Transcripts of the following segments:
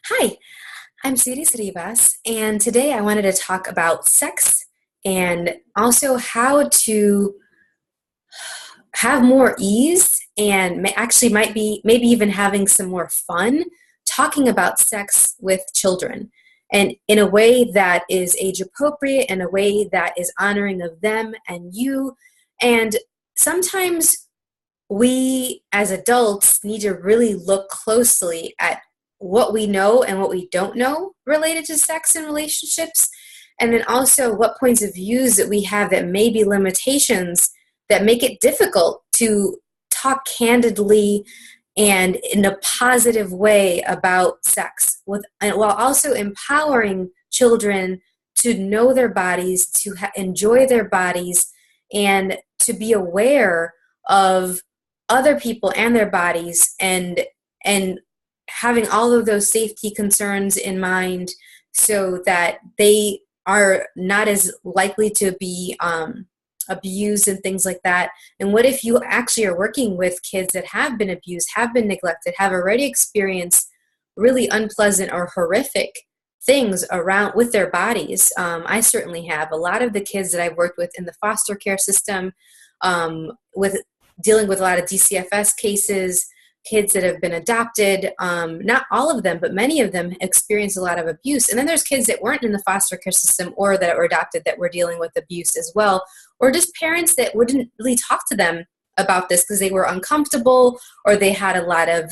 Hi, I'm Siri Rivas, and today I wanted to talk about sex and also how to have more ease and actually might be maybe even having some more fun talking about sex with children and in a way that is age appropriate, in a way that is honoring of them and you. And sometimes we as adults need to really look closely at what we know and what we don't know related to sex and relationships, and then also what points of views that we have that may be limitations that make it difficult to talk candidly and in a positive way about sex and while also empowering children to know their bodies, to enjoy their bodies, and to be aware of other people and their bodies, and having all of those safety concerns in mind so that they are not as likely to be abused and things like that. And what if you actually are working with kids that have been abused, have been neglected, have already experienced really unpleasant or horrific things around with their bodies? I certainly have. A lot of the kids that I've worked with in the foster care system, with dealing with a lot of DCFS cases, kids that have been adopted, not all of them, but many of them experience a lot of abuse. And then there's kids that weren't in the foster care system or that were adopted that were dealing with abuse as well, or just parents that wouldn't really talk to them about this because they were uncomfortable, or they had a lot of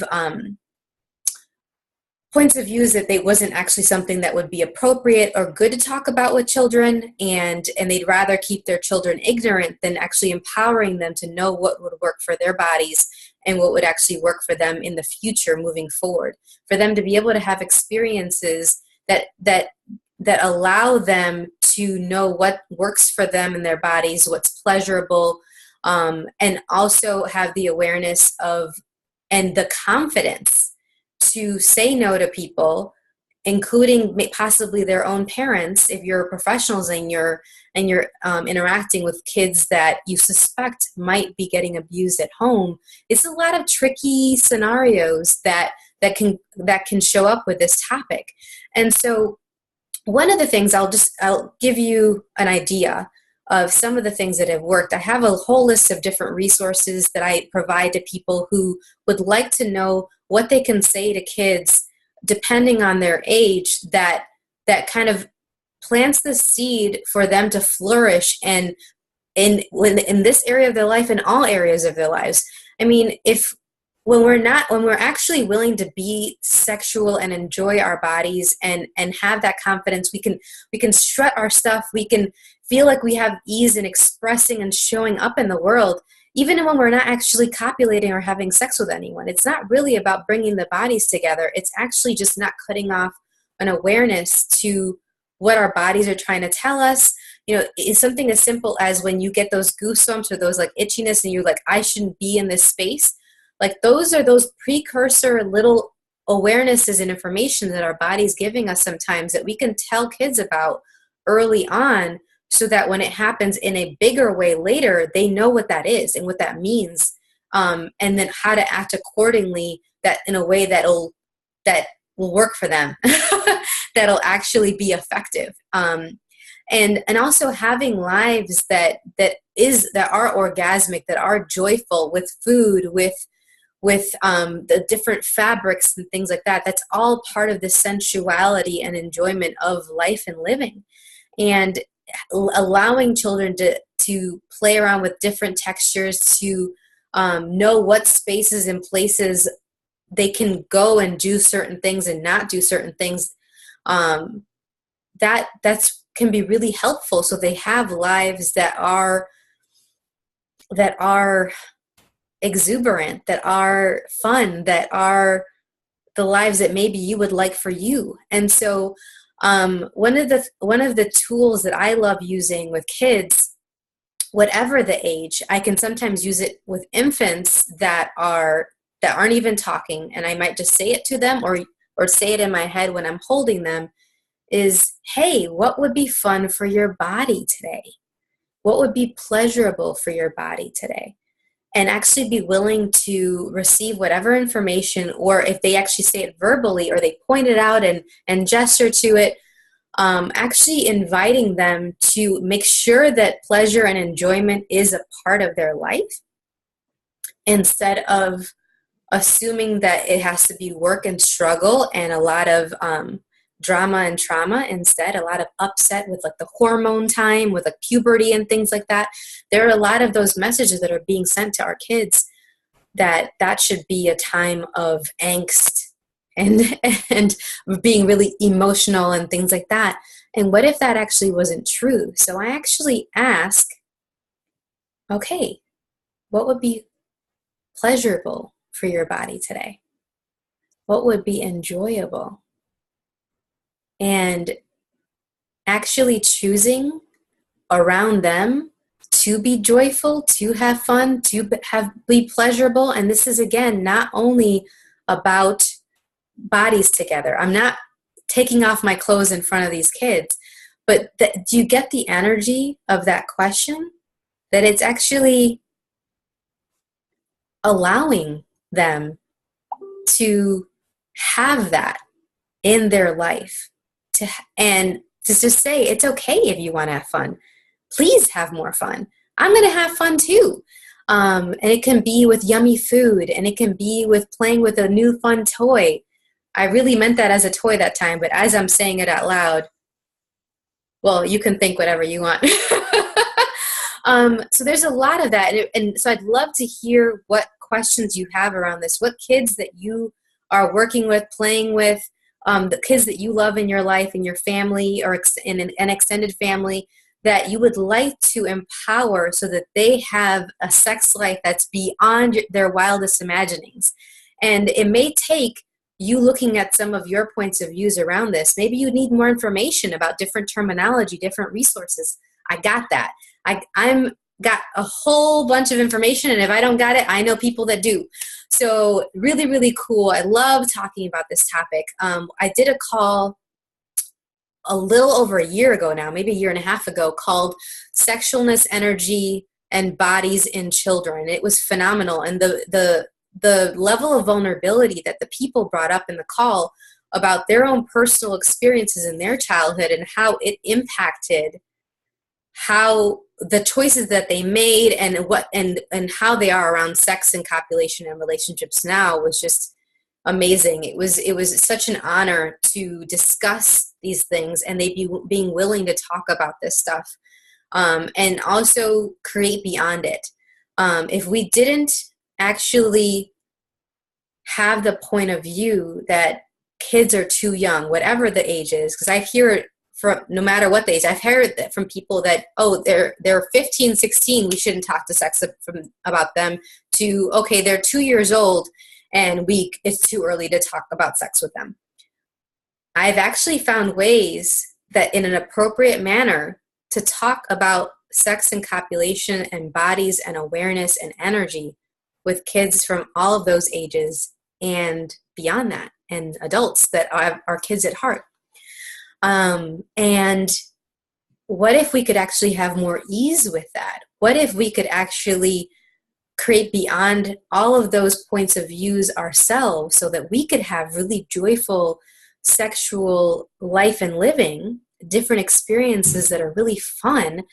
points of views that they wasn't actually something that would be appropriate or good to talk about with children, and they'd rather keep their children ignorant than actually empowering them to know what would work for their bodies and what would actually work for them in the future moving forward, for them to be able to have experiences that allow them to know what works for them and their bodies, what's pleasurable, and also have the awareness of and the confidence to say no to people, including possibly their own parents, if you're professionals and you're interacting with kids that you suspect might be getting abused at home. It's a lot of tricky scenarios that can show up with this topic. And so one of the things, I'll give you an idea of some of the things that have worked. I have a whole list of different resources that I provide to people who would like to know what they can say to kids depending on their age that kind of plants the seed for them to flourish and in this area of their life, in all areas of their lives. I mean, when we're actually willing to be sexual and enjoy our bodies and have that confidence, we can strut our stuff, we can feel like we have ease in expressing and showing up in the world, even when we're not actually copulating or having sex with anyone. It's not really about bringing the bodies together. It's actually just not cutting off an awareness to what our bodies are trying to tell us. You know, it's something as simple as when you get those goosebumps or those like itchiness and you're like, I shouldn't be in this space. Like those are those precursor little awarenesses and information that our body's giving us sometimes that we can tell kids about early on, so that when it happens in a bigger way later, they know what that is and what that means, and then how to act accordingly, that in a way that will work for them, that'll actually be effective. And also having lives that are orgasmic, that are joyful, with food, with the different fabrics and things like that. That's all part of the sensuality and enjoyment of life and living. And allowing children to play around with different textures, to know what spaces and places they can go and do certain things and not do certain things, that's can be really helpful, so they have lives that are exuberant, that are fun, that are the lives that maybe you would like for you. And so one of the tools that I love using with kids, whatever the age, I can sometimes use it with infants that aren't even talking, and I might just say it to them or say it in my head when I'm holding them, is, hey, what would be fun for your body today? What would be pleasurable for your body today? and actually be willing to receive whatever information, or if they actually say it verbally or they point it out and gesture to it, actually inviting them to make sure that pleasure and enjoyment is a part of their life, instead of assuming that it has to be work and struggle and a lot of drama and trauma. Instead, a lot of upset with like the hormone time, with like puberty and things like that. There are a lot of those messages that are being sent to our kids that should be a time of angst and and being really emotional and things like that. And what if that actually wasn't true? So I actually ask, okay, what would be pleasurable for your body today? What would be enjoyable? And actually choosing around them to be joyful, to have fun, to be pleasurable. And this is, again, not only about bodies together. I'm not taking off my clothes in front of these kids, but do you get the energy of that question? That it's actually allowing them to have that in their life, and to just say, it's okay if you want to have fun. Please have more fun. I'm going to have fun too. And it can be with yummy food, and it can be with playing with a new fun toy. I really meant that as a toy that time, but as I'm saying it out loud, well, you can think whatever you want. So there's a lot of that. And so I'd love to hear what questions you have around this, what kids that you are working with, playing with, the kids that you love in your life, in your family, or in an extended family, that you would like to empower so that they have a sex life that's beyond their wildest imaginings. And it may take you looking at some of your points of views around this. Maybe you need more information about different terminology, different resources. I got that. I'm got a whole bunch of information, and if I don't got it, I know people that do. So really, really cool. I love talking about this topic. I did a call a little over a year ago now, maybe a year and a half ago, called Sexualness, Energy, and Bodies in Children. It was phenomenal. And the level of vulnerability that the people brought up in the call about their own personal experiences in their childhood and how it impacted how the choices that they made and how they are around sex and copulation and relationships now was just amazing. It was such an honor to discuss these things, and they being willing to talk about this stuff, and also create beyond it. If we didn't actually have the point of view that kids are too young, whatever the age is, because I hear it from no matter what the age. I've heard that from people that, oh, they're 15, 16, we shouldn't talk to sex about them, to, okay, they're 2 years old and it's too early to talk about sex with them. I've actually found ways that in an appropriate manner to talk about sex and copulation and bodies and awareness and energy with kids from all of those ages and beyond that, and adults that are kids at heart. And what if we could actually have more ease with that? What if we could actually create beyond all of those points of views ourselves, so that we could have really joyful sexual life and living, different experiences that are really fun,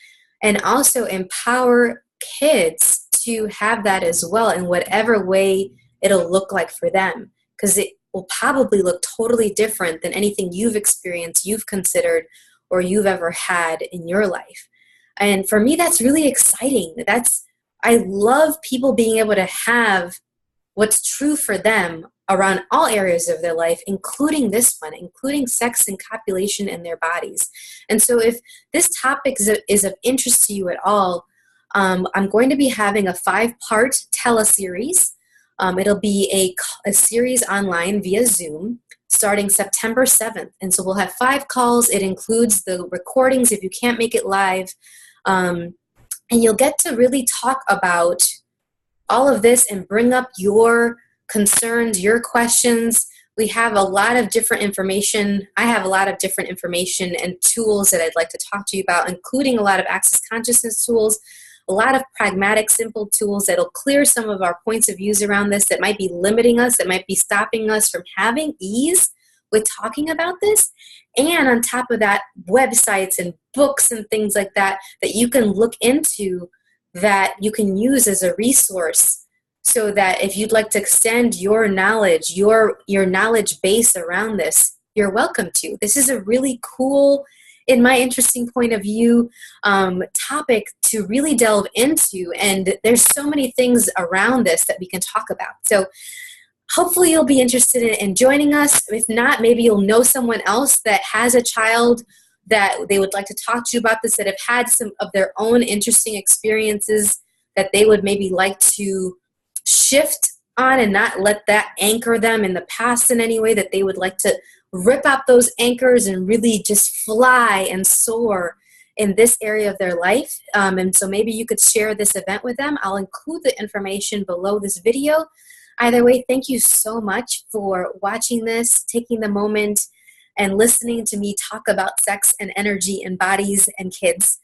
and also empower kids to have that as well in whatever way it'll look like for them, because it will probably look totally different than anything you've experienced, you've considered, or you've ever had in your life. And for me, that's really exciting. I love people being able to have what's true for them around all areas of their life, including this one, including sex and copulation and their bodies. And so if this topic is of interest to you at all, I'm going to be having a 5-part teleseries. It'll be a series online via Zoom starting September 7th. And so we'll have 5 calls. It includes the recordings if you can't make it live. And you'll get to really talk about all of this and bring up your concerns, your questions. We have a lot of different information. I have a lot of different information and tools that I'd like to talk to you about, including a lot of access consciousness tools, a lot of pragmatic, simple tools that'll clear some of our points of views around this that might be limiting us, that might be stopping us from having ease with talking about this. And on top of that, websites and books and things like that that you can look into that you can use as a resource, so that if you'd like to extend your knowledge, your knowledge base around this, you're welcome to. This is a really cool, in my interesting point of view, topic to really delve into. And there's so many things around this that we can talk about. So hopefully you'll be interested in joining us. If not, maybe you'll know someone else that has a child that they would like to talk to you about this, that have had some of their own interesting experiences that they would maybe like to shift on and not let that anchor them in the past in any way, that they would like to rip out those anchors and really just fly and soar in this area of their life. And so maybe you could share this event with them. I'll include the information below this video. Either way, thank you so much for watching this, taking the moment and listening to me talk about sex and energy and bodies and kids.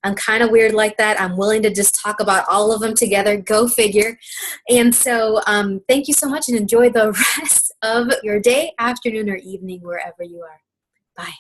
I'm kind of weird like that. I'm willing to just talk about all of them together. Go figure. And so thank you so much, and enjoy the rest of your day, afternoon, or evening, wherever you are. Bye.